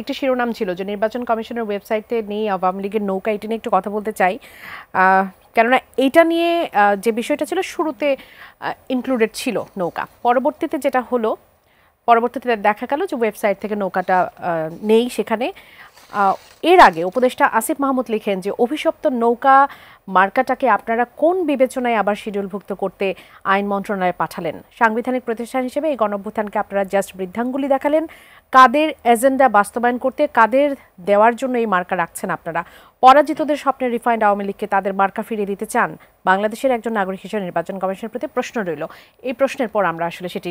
একটি শিরোনাম ছিল যে নির্বাচন কমিশনের ওয়েবসাইটে নেই আওয়ামী লীগের নৌকা, এটি নিয়ে একটু কথা বলতে চাই। কেননা এইটা নিয়ে যে বিষয়টা ছিল শুরুতে ইনক্লুডেড ছিল নৌকা, পরবর্তীতে যেটা হলো, পরবর্তীতে দেখা গেল যে ওয়েবসাইট থেকে নৌকাটা নেই সেখানে। এর আগে উপদেষ্টা আসিফ মাহমুদ লিখেন যে অভিশপ্ত নৌকা মার্কাটাকে আপনারা কোন বিবেচনায় আবার শিডিউলভুক্ত করতে আইন মন্ত্রণালয়ে পাঠালেন? সাংবিধানিক প্রতিষ্ঠান হিসেবে এই গণঅভ্যুত্থানকে আপনারা জাস্ট বৃদ্ধাঙ্গুলি দেখালেন। কাদের এজেন্ডা বাস্তবায়ন করতে, কাদের দেওয়ার জন্য এই মার্কা রাখছেন আপনারা? পরাজিতদের স্বপ্নের রিফাইন্ড আওয়ামী লীগকে তাদের মার্কা ফিরিয়ে দিতে চান? বাংলাদেশের একজন নাগরিক হিসেবে নির্বাচন কমিশনের প্রতি প্রশ্ন রইল। এই প্রশ্নের পর আমরা আসলে সেটি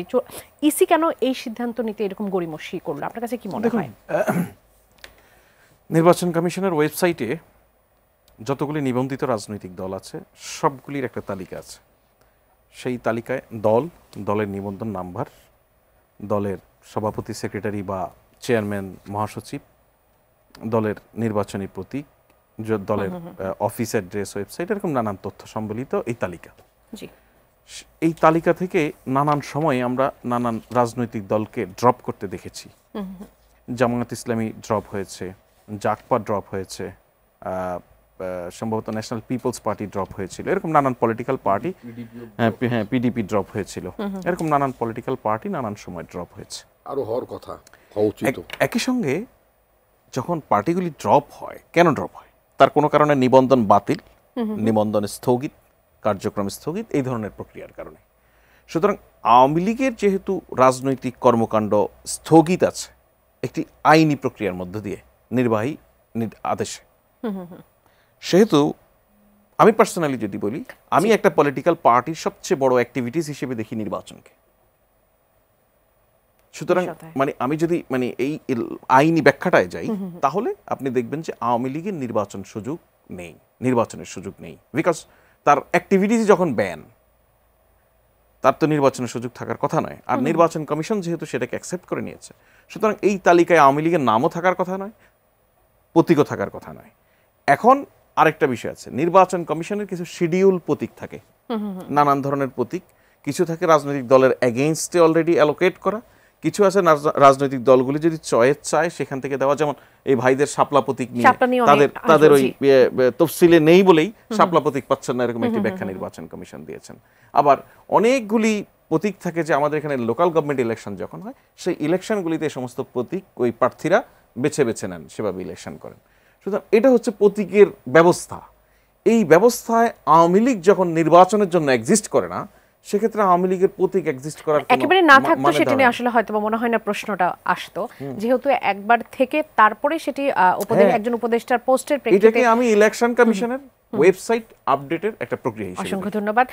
ইসি কেন এই সিদ্ধান্ত নিতে এরকম গড়িমসি করলো, আপনার কাছে কি মনে হয়? নির্বাচন কমিশনের ওয়েবসাইটে যতগুলি নিবন্ধিত রাজনৈতিক দল আছে সবগুলির একটা তালিকা আছে। সেই তালিকায় দলের নিবন্ধন নাম্বার, দলের সভাপতি, সেক্রেটারি বা চেয়ারম্যান, মহাসচিব, দলের নির্বাচনী প্রতীক, দলের অফিস অ্যাড্রেস, ওয়েবসাইট, এরকম নানান তথ্য সম্বলিত এই তালিকা। এই তালিকা থেকে নানান সময়ে আমরা নানান রাজনৈতিক দলকে ড্রপ করতে দেখেছি। জামায়াত ইসলামী ড্রপ হয়েছে, জাকপা ড্রপ হয়েছে, সম্ভবত ন্যাশনাল পিপলস পার্টি ড্রপ হয়েছিল, এরকম নানান পলিটিক্যাল পার্টি, হ্যাঁ পিডিপি ড্রপ হয়েছিল, এরকম নানান পলিটিক্যাল পার্টি নানান সময় ড্রপ হয়েছে। আরো হওয়ার কথা, হওয়া উচিত। একই সঙ্গে যখন পার্টিগুলি ড্রপ হয়, কেন ড্রপ হয়? তার কোনো কারণে নিবন্ধন বাতিল, নিবন্ধন স্থগিত, কার্যক্রম স্থগিত, এই ধরনের প্রক্রিয়ার কারণে। সুতরাং আওয়ামী লীগের যেহেতু রাজনৈতিক কর্মকাণ্ড স্থগিত আছে একটি আইনি প্রক্রিয়ার মধ্য দিয়ে, নির্বাহী আদেশে, সেহেতু আমি পার্সোনালি যদি বলি, আমি একটা পলিটিক্যাল পার্টির সবচেয়ে বড় অ্যাক্টিভিটিস হিসেবে দেখি নির্বাচনকে। সুতরাং মানে আমি যদি মানে এই আইনি ব্যাখ্যাটায় যাই, তাহলে আপনি দেখবেন যে আওয়ামী লীগের নির্বাচনের সুযোগ নেই, বিকজ তার অ্যাক্টিভিটিস যখন ব্যান, তার তো নির্বাচনের সুযোগ থাকার কথা নয়। আর নির্বাচন কমিশন যেহেতু সেটাকে অ্যাকসেপ্ট করে নিয়েছে, সুতরাং এই তালিকায় আওয়ামী লীগের নামও থাকার কথা নয়, প্রতীকও থাকার কথা নয়। এখন আরেকটা বিষয় আছে, নির্বাচন কমিশনের কিছু শিডিউল প্রতীক থাকে, নানান ধরনের প্রতীক, কিছু থাকে রাজনৈতিক দলের এগেইনস্টে অলরেডি অ্যালোকেট করা, কিছু আছে রাজনৈতিক দলগুলি যদি চয়েস চায় সেখান থেকে দেওয়া। যেমন এই ভাইদের শাপলা প্রতীক নিয়ে তাদের ওই তফসিলে নেই বলেই শাপলা প্রতীক পাচ্ছেন না, এরকম একটি ব্যাখ্যা নির্বাচন কমিশন দিয়েছেন। আবার অনেকগুলি প্রতীক থাকে যে আমাদের এখানে লোকাল গভর্নমেন্ট ইলেকশন যখন হয়, সেই ইলেকশনগুলিতে সমস্ত প্রতীক ওই প্রার্থীরা বেছে বেছে নেন, সেভাবে ইলেকশন করেন। সুতরাং এটা হচ্ছে প্রতীকের ব্যবস্থা। এই ব্যবস্থায় আওয়ামী লীগ যখন নির্বাচনের জন্য এক্সিস্ট করে না, সেক্ষেত্রে আওয়ামী লীগের প্রতীক এক্সিস্ট করার একেবারে না থাকতো সেটা নিয়ে আসলে হয়তো মনে হয় না প্রশ্নটা আসতো, যেহেতু একবার থেকে তারপরে সেটি একজন উপদেষ্টার পোস্টের প্রেক্ষিতে। এটাকে আমি ইলেকশন কমিশনের ওয়েবসাইট আপডেটের একটা প্রক্রিয়া হিসেবে। অসংখ্য ধন্যবাদ।